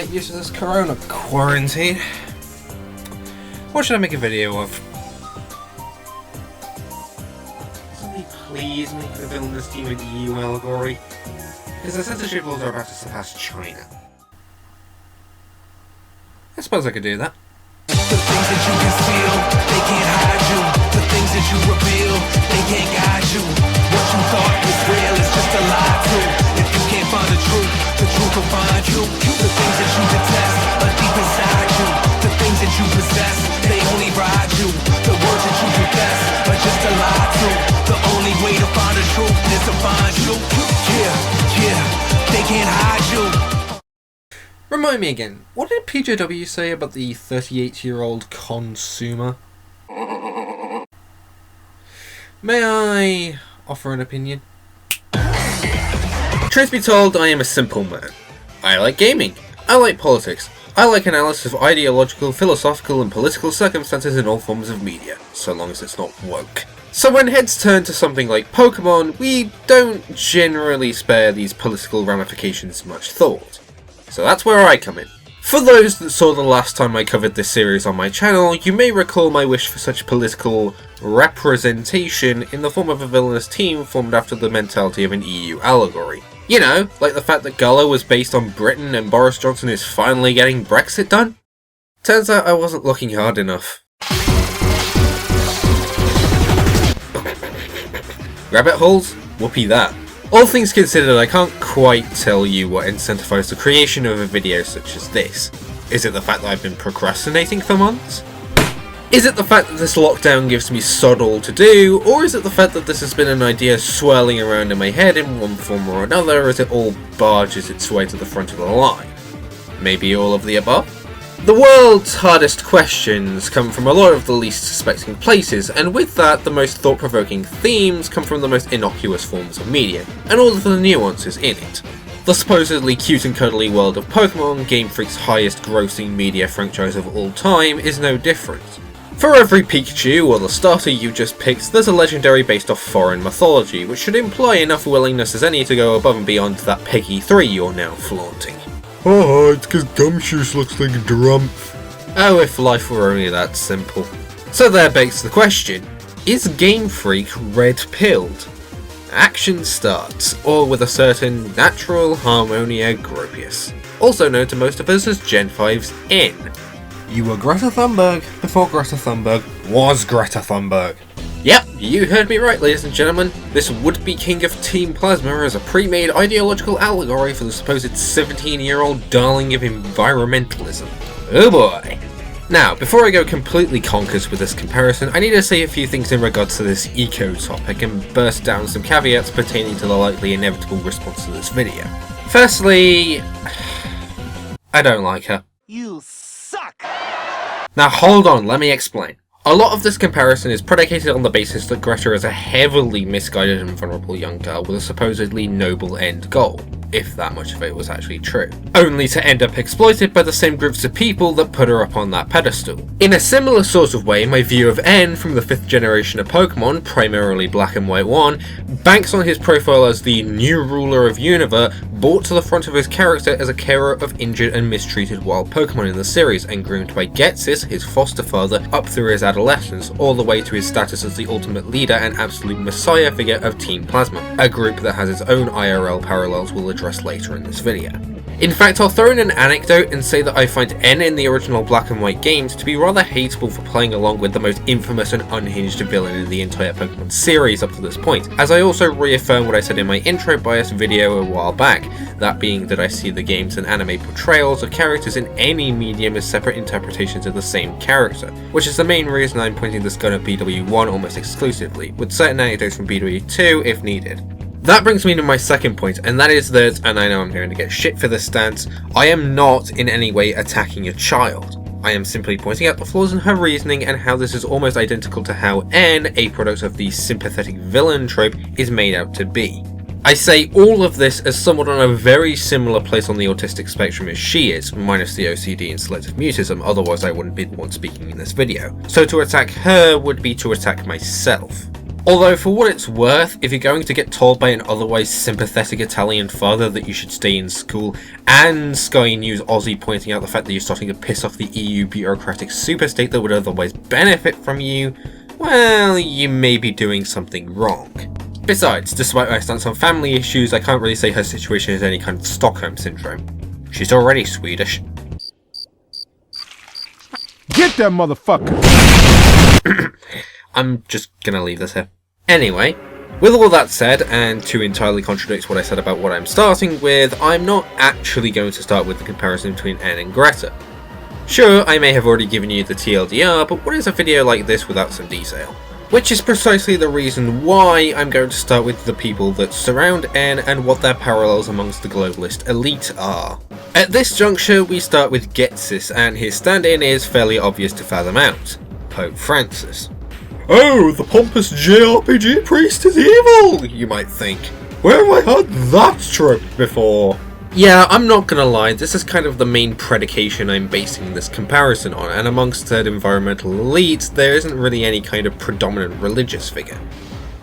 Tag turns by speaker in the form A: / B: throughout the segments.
A: get used to this corona quarantine. What should I make a video of? Somebody please make the villainous team an EU allegory? Because the censorship laws are about to surpass China. I suppose I could do that.
B: The things that you conceal, they can't hide you. The things that you reveal, they can't guide you. What you thought was real is just a lie too. If you can't find the truth will find you. The things that you detest are deep inside you. The things that you possess, they only ride you. The words that you confess are just a lie too. The only way to find the truth is to find you. Yeah, they can't hide you.
A: Remind me again, what did PJW say about the 38-year-old consumer? May I offer an opinion? Truth be told, I am a simple man. I like gaming. I like politics. I like analysis of ideological, philosophical and political circumstances in all forms of media, so long as it's not woke. So when heads turn to something like Pokémon, we don't generally spare these political ramifications much thought. So that's where I come in. For those that saw the last time I covered this series on my channel, you may recall my wish for such political representation in the form of a villainous team formed after the mentality of an EU allegory. You know, like the fact that Gala was based on Britain and Boris Johnson is finally getting Brexit done? Turns out I wasn't looking hard enough. Rabbit holes? Whoopee that. All things considered, I can't quite tell you what incentivized the creation of a video such as this. Is it the fact that I've been procrastinating for months? Is it the fact that this lockdown gives me sod all to do, or is it the fact that this has been an idea swirling around in my head in one form or another as it all barges its way to the front of the line? Maybe all of the above? The world's hardest questions come from a lot of the least suspecting places, and with that, the most thought-provoking themes come from the most innocuous forms of media, and all of the nuances in it. The supposedly cute and cuddly world of Pokémon, Gamefreak's highest grossing media franchise of all time, is no different. For every Pikachu or the starter you just picked, there's a legendary based off foreign mythology, which should imply enough willingness as any to go above and beyond that Peggy 3 you're now flaunting.
C: Oh, it's because Gumshoes looks like a drum.
A: Oh, if life were only that simple. So there begs the question, is Gamefreak red-pilled? Action starts, or with a certain natural Harmonia Gropius, also known to most of us as Gen 5's N. You were Greta Thunberg before Greta Thunberg was Greta Thunberg. Yep, you heard me right, ladies and gentlemen. This would-be king of Team Plasma is a pre-made ideological allegory for the supposed 17-year-old darling of environmentalism. Oh boy. Now, before I go completely conkers with this comparison, I need to say a few things in regards to this eco topic and burst down some caveats pertaining to the likely inevitable response to this video. Firstly, I don't like her.
B: You suck!
A: Now hold on, let me explain. A lot of this comparison is predicated on the basis that Greta is a heavily misguided and vulnerable young girl with a supposedly noble end goal, if that much of it was actually true, only to end up exploited by the same groups of people that put her up on that pedestal. In a similar sort of way, my view of N from the 5th generation of Pokemon, primarily Black and White 1, banks on his profile as the new ruler of Unova, brought to the front of his character as a carer of injured and mistreated wild Pokemon in the series, and groomed by Ghetsis, his foster father, up through his adolescence, all the way to his status as the ultimate leader and absolute messiah figure of Team Plasma, a group that has its own IRL parallels we'll address later in this video. In fact, I'll throw in an anecdote and say that I find N in the original Black and White games to be rather hateable for playing along with the most infamous and unhinged villain in the entire Pokemon series up to this point, as I also reaffirm what I said in my intro bias video a while back, that being that I see the games and anime portrayals of characters in any medium as separate interpretations of the same character, which is the main reason I'm pointing this gun at BW1 almost exclusively, with certain anecdotes from BW2 if needed. That brings me to my second point, and that is that, and I know I'm going to get shit for this stance, I am not in any way attacking a child. I am simply pointing out the flaws in her reasoning and how this is almost identical to how N, a product of the sympathetic villain trope, is made out to be. I say all of this as someone on a very similar place on the autistic spectrum as she is, minus the OCD and selective mutism, otherwise I wouldn't be the one speaking in this video. So to attack her would be to attack myself. Although, for what it's worth, if you're going to get told by an otherwise sympathetic Italian father that you should stay in school, and Sky News Aussie pointing out the fact that you're starting to piss off the EU bureaucratic superstate that would otherwise benefit from you, well, you may be doing something wrong. Besides, despite my stance on family issues, I can't really say her situation is any kind of Stockholm syndrome. She's already Swedish.
D: Get that motherfucker!
A: I'm just gonna leave this here. Anyway, with all that said, and to entirely contradict what I said about what I'm starting with, I'm not actually going to start with the comparison between Anne and Greta. Sure, I may have already given you the TLDR, but what is a video like this without some detail? Which is precisely the reason why I'm going to start with the people that surround Anne and what their parallels amongst the globalist elite are. At this juncture, we start with Ghetsis, and his stand-in is fairly obvious to fathom out: Pope Francis.
C: Oh, the pompous JRPG priest is evil, you might think. Where have I heard that trope before?
A: Yeah, I'm not gonna lie, this is kind of the main predication I'm basing this comparison on, and amongst said environmental elites, there isn't really any kind of predominant religious figure.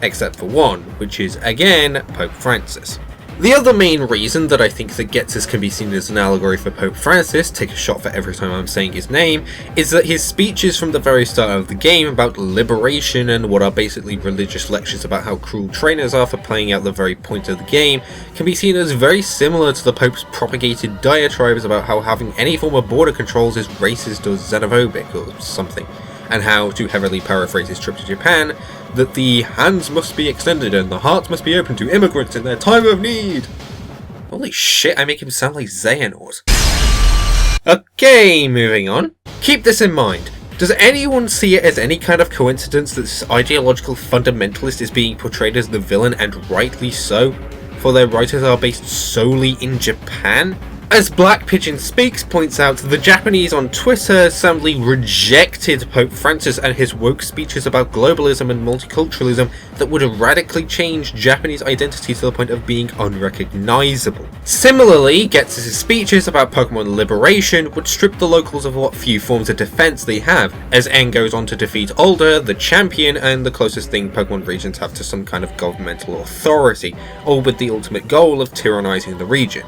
A: Except for one, which is, again, Pope Francis. The other main reason that I think that Ghetsis can be seen as an allegory for Pope Francis, take a shot for every time I'm saying his name, is that his speeches from the very start of the game about liberation and what are basically religious lectures about how cruel trainers are for playing out the very point of the game can be seen as very similar to the Pope's propagated diatribes about how having any form of border controls is racist or xenophobic or something, and how, to heavily paraphrase his trip to Japan, that the hands must be extended and the hearts must be open to immigrants in their time of need. Holy shit, I make him sound like Xehanort. Okay, moving on. Keep this in mind. Does anyone see it as any kind of coincidence that this ideological fundamentalist is being portrayed as the villain, and rightly so, for their writers are based solely in Japan? As Black Pigeon Speaks points out, the Japanese on Twitter soundly rejected Pope Francis and his woke speeches about globalism and multiculturalism that would radically change Japanese identity to the point of being unrecognizable. Similarly, Ghetsis' speeches about Pokemon liberation would strip the locals of what few forms of defense they have, as N goes on to defeat Alder, the champion, and the closest thing Pokemon regions have to some kind of governmental authority, all with the ultimate goal of tyrannizing the region.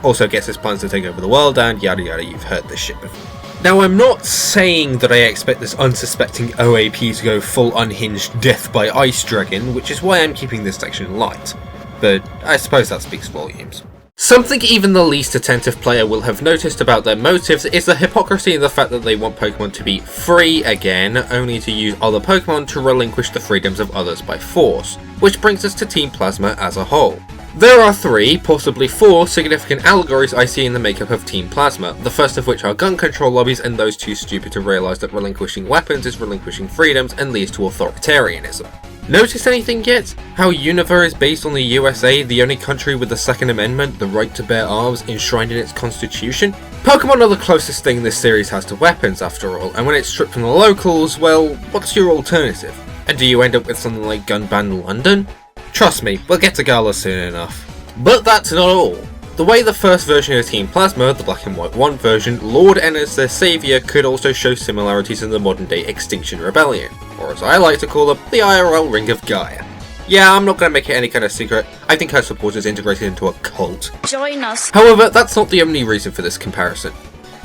A: Also gets his plans to take over the world, and yada yada, you've heard this shit before. Now, I'm not saying that I expect this unsuspecting OAP to go full unhinged death by ice dragon, which is why I'm keeping this section light, but I suppose that speaks volumes. Something even the least attentive player will have noticed about their motives is the hypocrisy in the fact that they want Pokemon to be free again, only to use other Pokemon to relinquish the freedoms of others by force, which brings us to Team Plasma as a whole. There are 3, possibly 4, significant allegories I see in the makeup of Team Plasma, the first of which are gun control lobbies and those too stupid to realise that relinquishing weapons is relinquishing freedoms and leads to authoritarianism. Notice anything yet? How Univer is based on the USA, the only country with the Second Amendment, the right to bear arms, enshrined in its constitution? Pokemon are the closest thing this series has to weapons after all, and when it's stripped from the locals, well, what's your alternative? And do you end up with something like Gun Ban London? Trust me, we'll get to Kalos soon enough. But that's not all. The way the first version of Team Plasma, the black and white 1 version, Lord N as their saviour could also show similarities in the modern day Extinction Rebellion, or as I like to call them, the IRL Ring of Gaia. Yeah, I'm not going to make it any kind of secret, I think her support is integrated into a cult.
E: Join us.
A: However, that's not the only reason for this comparison.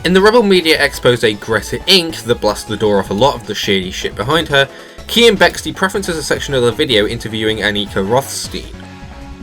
A: In the Rebel Media Exposé Greta Inc. that blasts the door off a lot of the shady shit behind her, Keean Bexte preferences a section of the video interviewing Annika Rothstein.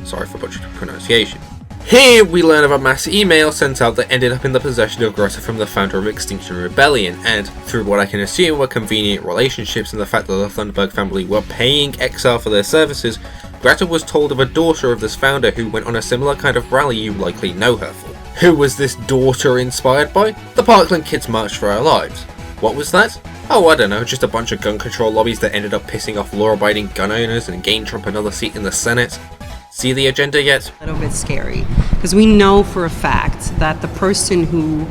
A: Sorry for butchered pronunciation. Here we learn of a mass email sent out that ended up in the possession of Greta from the founder of Extinction Rebellion, and through what I can assume were convenient relationships and the fact that the Thunberg family were paying XR for their services, Greta was told of a daughter of this founder who went on a similar kind of rally you likely know her for. Who was this daughter inspired by? The Parkland Kids March for Our Lives. What was that? Oh, I don't know, just a bunch of gun control lobbies that ended up pissing off law-abiding gun owners and gained Trump another seat in the Senate. See the agenda yet?
F: A little bit scary, because we know for a fact that the person who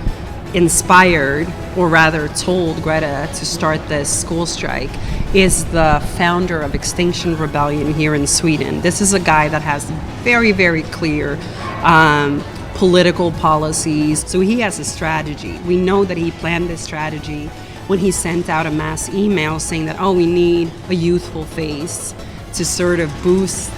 F: inspired, or rather told Greta to start this school strike, is the founder of Extinction Rebellion here in Sweden. This is a guy that has very, very clear political policies, so he has a strategy. We know that he planned this strategy when he sent out a mass email saying that, oh, we need a youthful face to sort of boost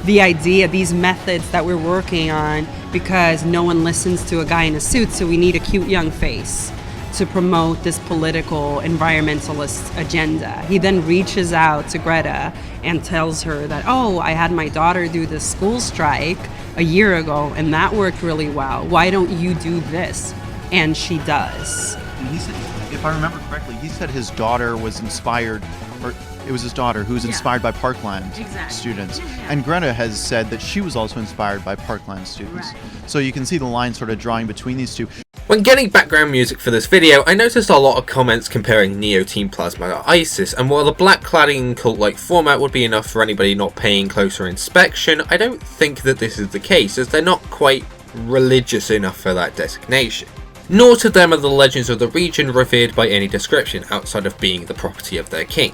F: the idea, these methods that we're working on, because no one listens to a guy in a suit, so we need a cute young face to promote this political environmentalist agenda. He then reaches out to Greta and tells her that, oh, I had my daughter do this school strike a year ago and that worked really well. Why don't you do this? And she does.
E: And he said, if I remember correctly, he said his daughter was inspired, or it was his daughter who was inspired by Parkland students. And Greta has said that she was also inspired by Parkland students. So you can see the line sort of drawing between these two.
A: When getting background music for this video, I noticed a lot of comments comparing Neo Team Plasma to ISIS, and while the black cladding cult-like format would be enough for anybody not paying closer inspection, I don't think that this is the case, as they're not quite religious enough for that designation. Nor to them are the legends of the region revered by any description, outside of being the property of their king.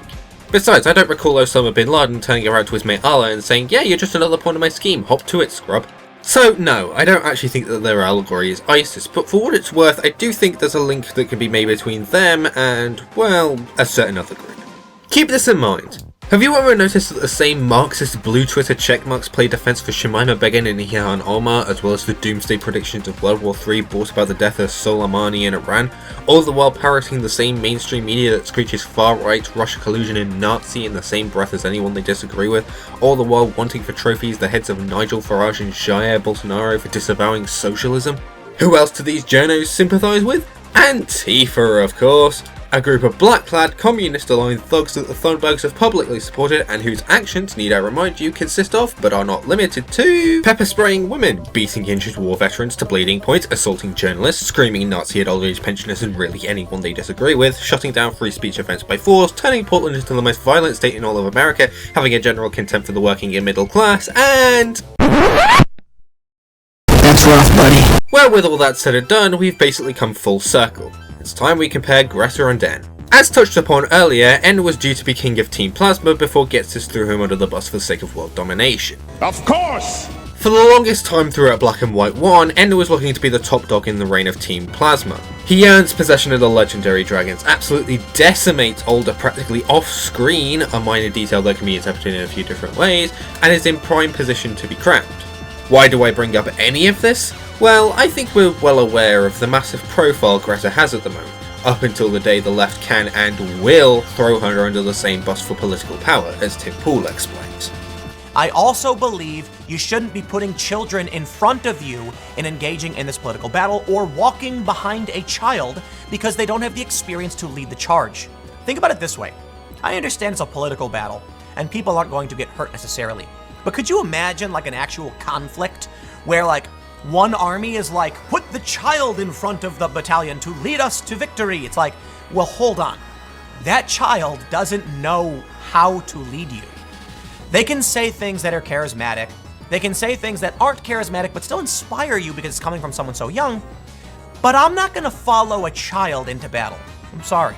A: Besides, I don't recall Osama bin Laden turning around to his mate Allah and saying, yeah, you're just another pawn in my scheme, hop to it, scrub. So no, I don't actually think that their allegory is ISIS, but for what it's worth, I do think there's a link that can be made between them and, well, a certain other group. Keep this in mind. Have you ever noticed that the same Marxist blue Twitter checkmarks play defense for Shamima Begin and Ilhan Omar, as well as the doomsday predictions of World War III brought about the death of Soleimani in Iran, all the while parroting the same mainstream media that screeches far-right, Russia collusion and Nazi in the same breath as anyone they disagree with, all the while wanting for trophies the heads of Nigel Farage and Jair Bolsonaro for disavowing socialism? Who else do these journos sympathise with? Antifa, of course. A group of black-clad, communist-aligned thugs that the Thunbergs have publicly supported and whose actions, need I remind you, consist of, but are not limited to, pepper spraying women, beating injured war veterans to bleeding point, assaulting journalists, screaming Nazi at old age pensioners and really anyone they disagree with, shutting down free speech events by force, turning Portland into the most violent state in all of America, having a general contempt for the working and middle class, and...
G: That's rough, buddy.
A: Well, with all that said and done, we've basically come full circle. It's time we compare Greta and En. As touched upon earlier, En was due to be king of Team Plasma before Ghetsis threw him under the bus for the sake of world domination.
D: Of course!
A: For the longest time throughout Black and White 1, En was looking to be the top dog in the reign of Team Plasma. He earns possession of the legendary dragons, absolutely decimates Alder practically off-screen, a minor detail that can be interpreted in a few different ways, and is in prime position to be crowned. Why do I bring up any of this? Well, I think we're well aware of the massive profile Greta has at the moment, up until the day the left can and will throw her under the same bus for political power, as Tim Pool explains.
H: I also believe you shouldn't be putting children in front of you in engaging in this political battle or walking behind a child because they don't have the experience to lead the charge. Think about it this way. I understand it's a political battle and people aren't going to get hurt necessarily. But could you imagine like an actual conflict where like one army is like, put the child in front of the battalion to lead us to victory? It's like, well, hold on. That child doesn't know how to lead you. They can say things that are charismatic. They can say things that aren't charismatic but still inspire you because it's coming from someone so young. But I'm not going to follow a child into battle. I'm sorry.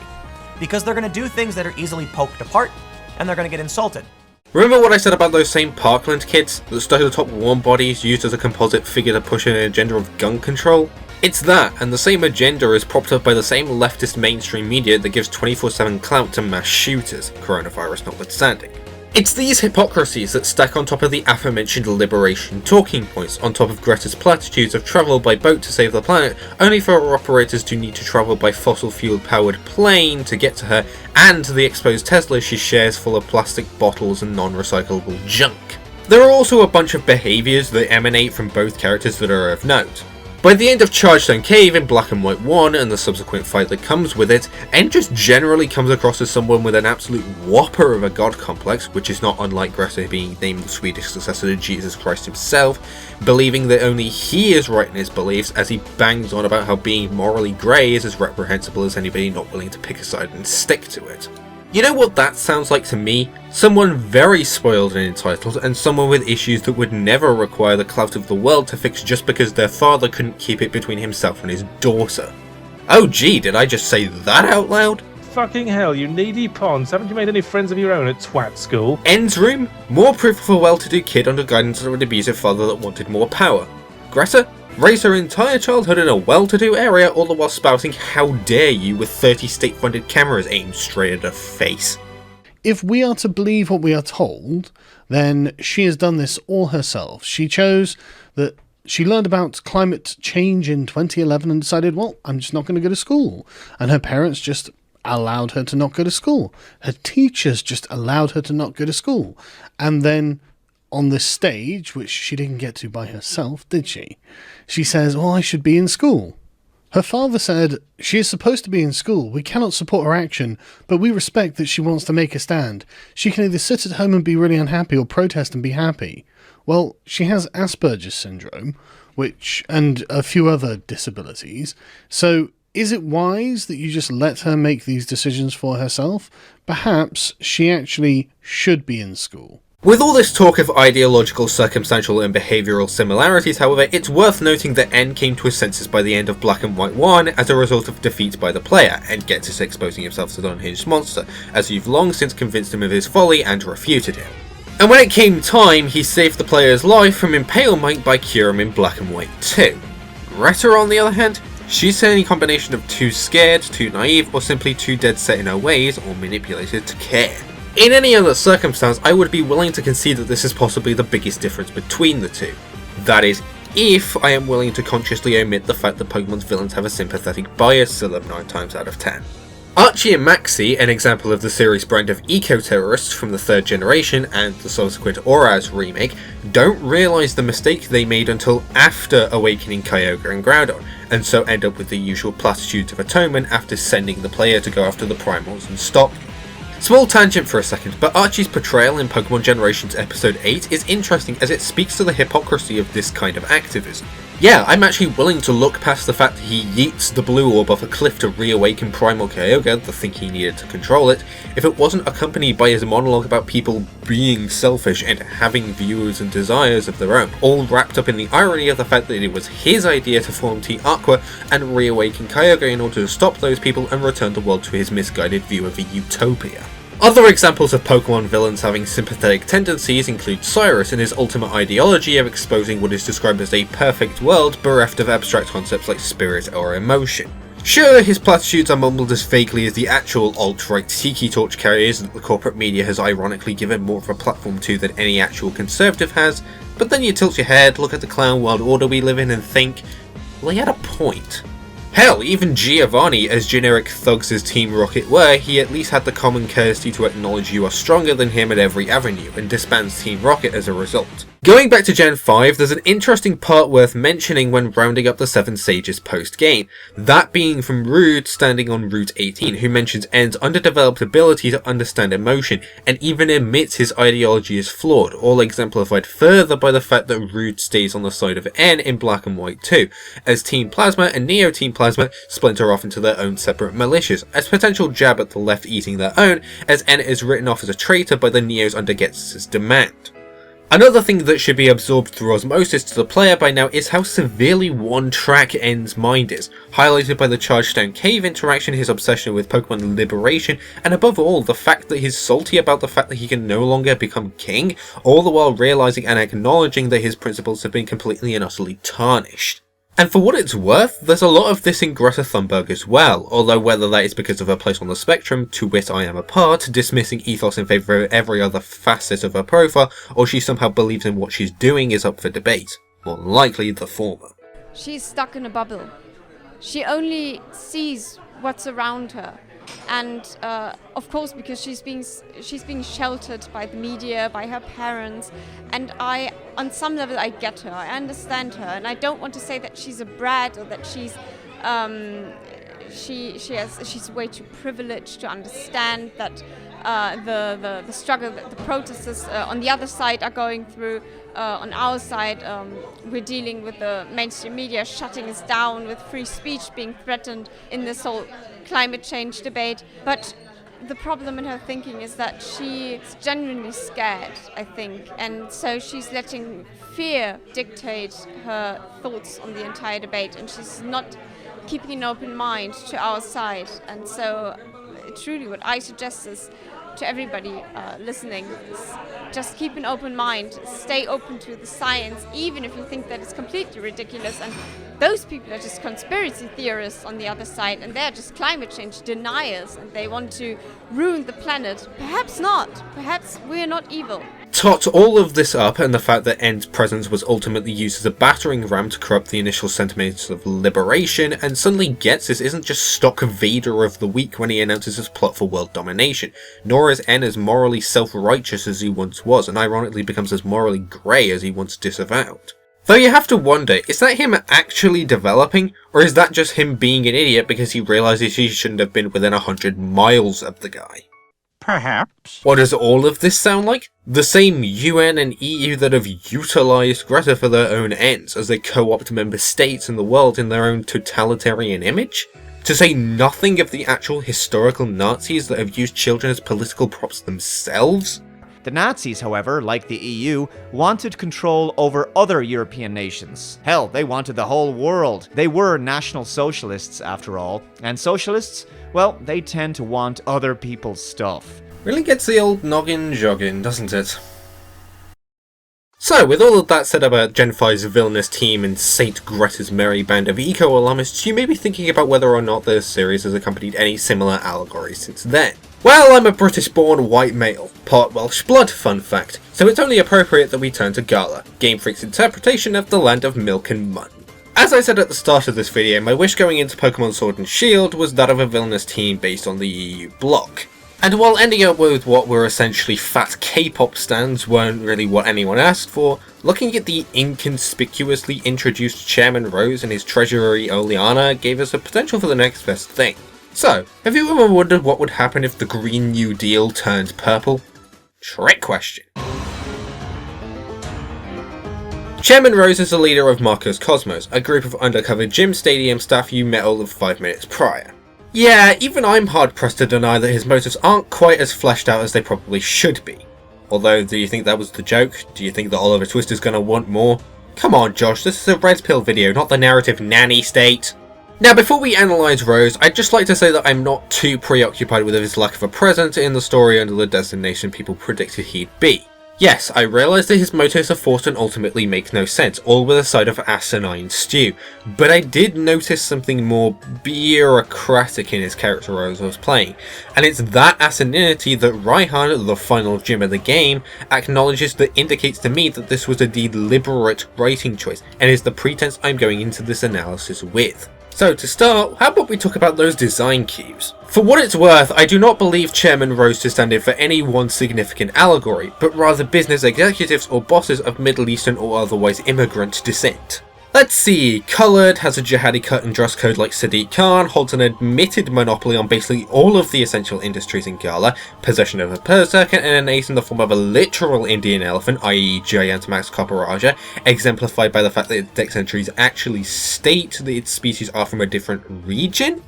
H: Because they're going to do things that are easily poked apart and they're going to get insulted.
A: Remember what I said about those same Parkland kids that stuck atop warm bodies used as a composite figure to push an agenda of gun control? It's that, and the same agenda is propped up by the same leftist mainstream media that gives 24/7 clout to mass shooters, coronavirus notwithstanding. It's these hypocrisies that stack on top of the aforementioned liberation talking points, on top of Greta's platitudes of travel by boat to save the planet, only for our operators to need to travel by fossil fuel powered plane to get to her, and the exposed Tesla she shares full of plastic bottles and non-recyclable junk. There are also a bunch of behaviours that emanate from both characters that are of note. By the end of Chargestone Cave in Black and White 1 and the subsequent fight that comes with it, En just generally comes across as someone with an absolute whopper of a god complex, which is not unlike Greta being named the Swedish successor to Jesus Christ himself, believing that only he is right in his beliefs as he bangs on about how being morally grey is as reprehensible as anybody not willing to pick a side and stick to it. You know what that sounds like to me? Someone very spoiled and entitled, and someone with issues that would never require the clout of the world to fix just because their father couldn't keep it between himself and his daughter. Oh gee, did I just say that out loud?
I: Fucking hell, you needy pons. Haven't you made any friends of your own at twat school?
A: En's room? More proof of a well-to-do kid under guidance of an abusive father that wanted more power. Greta? Raised her entire childhood in a well-to-do area, all the while spouting "how dare you" with 30 state-funded cameras aimed straight at her face.
J: If we are to believe what we are told,
G: then she has done this all herself. She chose that she learned about climate change in 2011 and decided, well, I'm just not going to go to school. And her parents just allowed her to not go to school. Her teachers just allowed her to not go to school. And then on this stage, which she didn't get to by herself, did she? She says, oh, I should be in school. Her father said, she is supposed to be in school. We cannot support her action, but we respect that she wants to make a stand. She can either sit at home and be really unhappy or protest and be happy. Well, she has Asperger's syndrome, and a few other disabilities. So is it wise that you just let her make these decisions for herself? Perhaps she actually should be in school.
A: With all this talk of ideological, circumstantial and behavioural similarities, however, it's worth noting that N came to his senses by the end of Black and White 1 as a result of defeat by the player, and Ghetsis exposing himself to the unhinged monster, as you've long since convinced him of his folly and refuted him. And when it came time, he saved the player's life from impalement by Kyurem in Black and White 2. Greta, on the other hand, she's any combination of too scared, too naive, or simply too dead set in her ways, or manipulated to care. In any other circumstance, I would be willing to concede that this is possibly the biggest difference between the two. That is, if I am willing to consciously omit the fact that Pokemon's villains have a sympathetic bias to them 9 times out of 10. Archie and Maxie, an example of the series' brand of eco-terrorists from the 3rd generation and the subsequent Auraz remake, don't realise the mistake they made until after awakening Kyogre and Groudon, and so end up with the usual platitudes of atonement after sending the player to go after the Primals and stop them. Small tangent for a second, but Archie's portrayal in Pokemon Generations Episode 8 is interesting as it speaks to the hypocrisy of this kind of activism. Yeah, I'm actually willing to look past the fact that he yeets the blue orb off a cliff to reawaken Primal Kyogre, the thing he needed to control it, if it wasn't accompanied by his monologue about people being selfish and having views and desires of their own, all wrapped up in the irony of the fact that it was his idea to form Team Aqua and reawaken Kyogre in order to stop those people and return the world to his misguided view of a utopia. Other examples of Pokemon villains having sympathetic tendencies include Cyrus and his ultimate ideology of exposing what is described as a perfect world bereft of abstract concepts like spirit or emotion. Sure, his platitudes are mumbled as vaguely as the actual alt-right tiki torch carriers that the corporate media has ironically given more of a platform to than any actual conservative has, but then you tilt your head, look at the clown world order we live in and think, well, he had a point. Hell, even Giovanni, as generic thugs as Team Rocket were, he at least had the common courtesy to acknowledge you are stronger than him at every avenue, and disbands Team Rocket as a result. Going back to Gen 5, there's an interesting part worth mentioning when rounding up the 7 sages post-game, that being from Rude standing on Route 18, who mentions N's underdeveloped ability to understand emotion, and even admits his ideology is flawed, all exemplified further by the fact that Rude stays on the side of N in Black and White 2, as Team Plasma and Neo Team Plasma splinter off into their own separate militias, as potential jab at the left eating their own, as N is written off as a traitor by the Neos under Ghetsis' demand. Another thing that should be absorbed through osmosis to the player by now is how severely one-track N's mind is, highlighted by the Chargestone Cave interaction, his obsession with Pokemon liberation, and above all, the fact that he's salty about the fact that he can no longer become king, all the while realising and acknowledging that his principles have been completely and utterly tarnished. And for what it's worth, there's a lot of this in Greta Thunberg as well, although whether that is because of her place on the spectrum, to which I am a part, dismissing ethos in favour of every other facet of her profile, or she somehow believes in what she's doing is up for debate. More than likely, the former.
J: She's stuck in a bubble. She only sees what's around her. And of course, because she's being sheltered by the media, by her parents, and on some level I get her, I understand her, and I don't want to say that she's a brat or that she's she's way too privileged to understand that the struggle that the protesters on the other side are going through. On our side, we're dealing with the mainstream media shutting us down, with free speech being threatened in this whole climate change debate. But the problem in her thinking is that she's genuinely scared, I think, and so she's letting fear dictate her thoughts on the entire debate, and she's not keeping an open mind to our side. And so truly what I suggest is to everybody listening is just keep an open mind, stay open to the science, even if you think that it's completely ridiculous, and those people are just conspiracy theorists on the other side, and they're just climate change deniers, and they want to ruin the planet. Perhaps not. Perhaps we're not evil.
A: Tot all of this up and the fact that End's presence was ultimately used as a battering ram to corrupt the initial sentiments of liberation, and suddenly Ghetsis isn't just stock Vader of the week when he announces his plot for world domination, nor is N as morally self-righteous as he once was, and ironically becomes as morally grey as he once disavowed. Though you have to wonder, is that him actually developing, or is that just him being an idiot because he realises he shouldn't have been within 100 miles of the guy?
D: Perhaps.
A: What does all of this sound like? The same UN and EU that have utilised Greta for their own ends as they co-opt member states in the world in their own totalitarian image? To say nothing of the actual historical Nazis that have used children as political props themselves?
K: The Nazis, however, like the EU, wanted control over other European nations. Hell, they wanted the whole world. They were National Socialists, after all. And socialists, well, they tend to want other people's stuff.
A: Really gets the old noggin jogging, doesn't it? So, with all of that said about Gen 5's villainous team and Saint Greta's merry band of eco-alarmists, you may be thinking about whether or not the series has accompanied any similar allegories since then. Well, I'm a British-born white male, part Welsh blood, fun fact, so it's only appropriate that we turn to Gala, Gamefreak's interpretation of the land of milk and mutton. As I said at the start of this video, my wish going into Pokémon Sword and Shield was that of a villainous team based on the EU bloc. And while ending up with what were essentially fat K-pop stands weren't really what anyone asked for, looking at the inconspicuously introduced Chairman Rose and his treasury Oleana gave us a potential for the next best thing. So, have you ever wondered what would happen if the Green New Deal turned purple? Trick question. Chairman Rose is the leader of Marcos Cosmos, a group of undercover gym stadium staff you met all of 5 minutes prior. Yeah, even I'm hard pressed to deny that his motives aren't quite as fleshed out as they probably should be. Although, do you think that was the joke? Do you think that Oliver Twist is gonna want more? Come on Josh, this is a red pill video, not the narrative nanny state. Now before we analyse Rose, I'd just like to say that I'm not too preoccupied with his lack of a presence in the story under the designation people predicted he'd be. Yes, I realise that his motives are forced and ultimately make no sense, all with a side of asinine stew, but I did notice something more bureaucratic in his character as I was playing, and it's that asininity that Raihan, the final gym of the game, acknowledges that indicates to me that this was a deliberate writing choice, and is the pretense I'm going into this analysis with. So to start, how about we talk about those design cues? For what it's worth, I do not believe Chairman Rose to stand in for any one significant allegory, but rather business executives or bosses of Middle Eastern or otherwise immigrant descent. Let's see, Coloured has a jihadi cut and dress code like Sadiq Khan, holds an admitted monopoly on basically all of the essential industries in Gala, possession of a berserker and an ace in the form of a literal Indian elephant, i.e. Gigantamax Copperaja, exemplified by the fact that its dex entries actually state that its species are from a different region?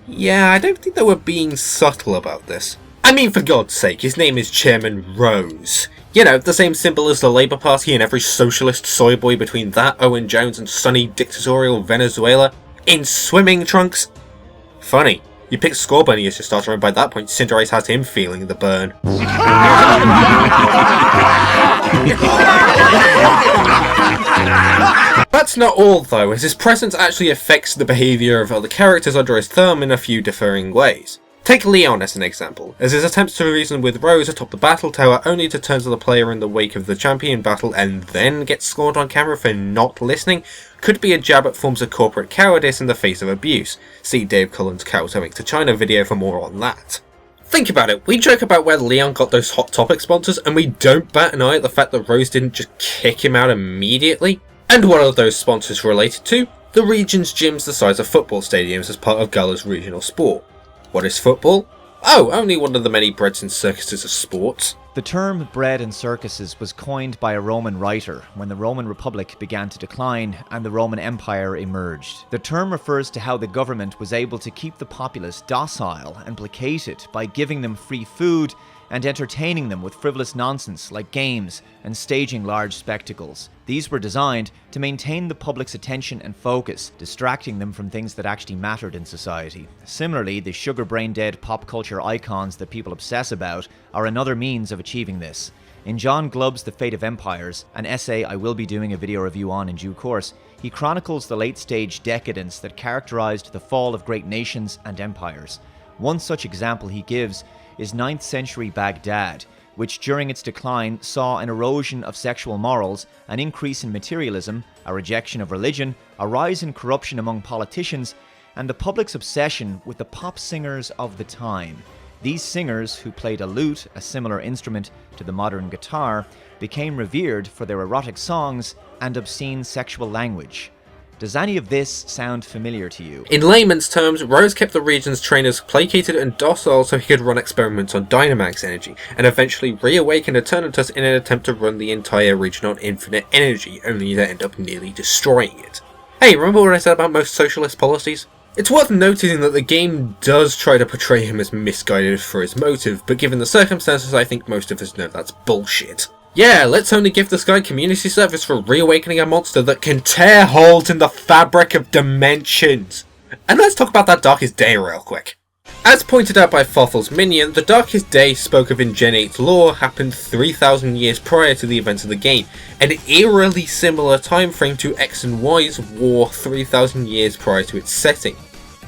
A: Yeah, I don't think they were being subtle about this. I mean, for God's sake, his name is Chairman Rose. You know, the same symbol as the Labour Party and every socialist soy boy between that, Owen Jones, and sunny dictatorial Venezuela. In swimming trunks. Funny, you picked Scorbunny as your starter and by that point Cinderace has him feeling the burn. That's not all though, as his presence actually affects the behaviour of other characters under his thumb in a few differing ways. Take Leon as an example, as his attempts to reason with Rose atop the battle tower only to turn to the player in the wake of the champion battle and then get scorned on camera for not listening could be a jab at forms of corporate cowardice in the face of abuse. See Dave Cullen's Kowtowing to China video for more on that. Think about it, we joke about where Leon got those Hot Topic sponsors and we don't bat an eye at the fact that Rose didn't just kick him out immediately. And what are those sponsors related to? The region's gyms the size of football stadiums as part of Gala's regional sport. What is football? Oh, only one of the many breads and circuses of sports.
K: The term bread and circuses was coined by a Roman writer when the Roman Republic began to decline and the Roman Empire emerged. The term refers to how the government was able to keep the populace docile and placated by giving them free food and entertaining them with frivolous nonsense like games and staging large spectacles. These were designed to maintain the public's attention and focus, distracting them from things that actually mattered in society. Similarly, the sugar-brain-dead pop culture icons that people obsess about are another means of achieving this. In John Glubb's The Fate of Empires, an essay I will be doing a video review on in due course, he chronicles the late-stage decadence that characterized the fall of great nations and empires. One such example he gives is 9th century Baghdad, which during its decline saw an erosion of sexual morals, an increase in materialism, a rejection of religion, a rise in corruption among politicians, and the public's obsession with the pop singers of the time. These singers, who played a lute, a similar instrument to the modern guitar, became revered for their erotic songs and obscene sexual language. Does any of this sound familiar to you?
A: In layman's terms, Rose kept the region's trainers placated and docile so he could run experiments on Dynamax energy, and eventually reawaken Eternatus in an attempt to run the entire region on infinite energy, only to end up nearly destroying it. Hey, remember what I said about most socialist policies? It's worth noting that the game does try to portray him as misguided for his motive, but given the circumstances I think most of us know that's bullshit. Yeah, let's only give this guy community service for reawakening a monster that can tear holes in the fabric of dimensions. And let's talk about that Darkest Day real quick. As pointed out by Fothel's minion, the Darkest Day spoke of in Gen 8's lore happened 3,000 years prior to the events of the game, an eerily similar time frame to X and Y's war 3,000 years prior to its setting.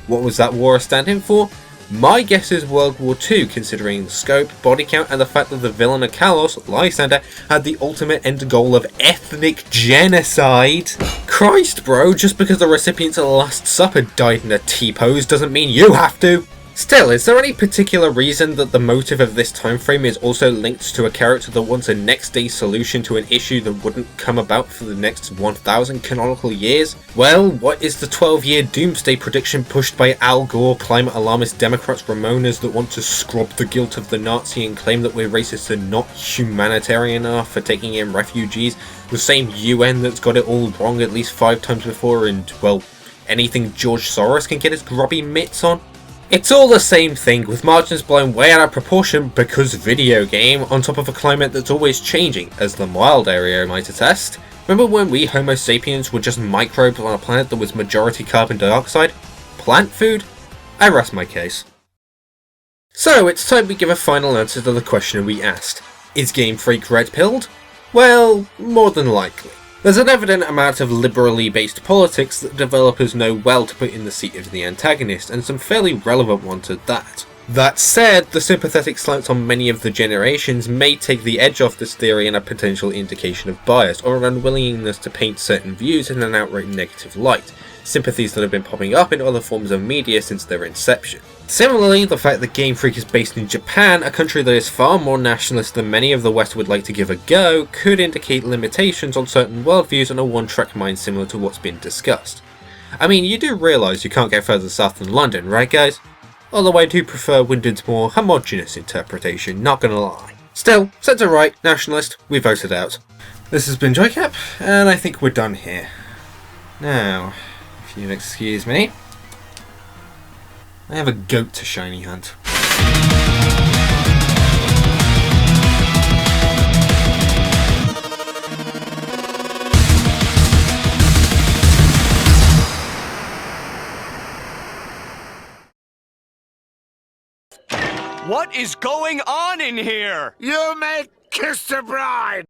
A: What was that war standing for? My guess is World War II, considering the scope, body count, and the fact that the villain of Kalos, Lysander, had the ultimate end goal of ethnic genocide. Christ, bro, just because the recipients of the Last Supper died in a T-pose doesn't mean you have to. Still, is there any particular reason that the motive of this time frame is also linked to a character that wants a next day solution to an issue that wouldn't come about for the next 1,000 canonical years? Well, what is the 12-year doomsday prediction pushed by Al Gore, climate alarmist Democrats Ramonas that want to scrub the guilt of the Nazi and claim that we're racist and not humanitarian enough for taking in refugees? The same UN that's got it all wrong at least 5 times before and, well, anything George Soros can get his grubby mitts on? It's all the same thing, with margins blown way out of proportion because video game, on top of a climate that's always changing, as the mild area might attest. Remember when we Homo sapiens were just microbes on a planet that was majority carbon dioxide? Plant food? I rest my case. So, it's time we give a final answer to the question we asked. Is Gamefreak red-pilled? Well, more than likely. There's an evident amount of liberally based politics that developers know well to put in the seat of the antagonist, and some fairly relevant ones at that. That said, the sympathetic slants on many of the generations may take the edge off this theory and a potential indication of bias, or an unwillingness to paint certain views in an outright negative light, sympathies that have been popping up in other forms of media since their inception. Similarly, the fact that Gamefreak is based in Japan, a country that is far more nationalist than many of the West would like to give a go, could indicate limitations on certain worldviews and a one-track mind similar to what's been discussed. I mean, you do realise you can't get further south than London, right guys? Although I do prefer Wyndon's more homogenous interpretation, not gonna lie. Still, centre-right, nationalist, we voted out. This has been Joycap, and I think we're done here. Now, if you'll excuse me, I have a goat to shiny hunt.
L: What is going on in here?
M: You may kiss the bride!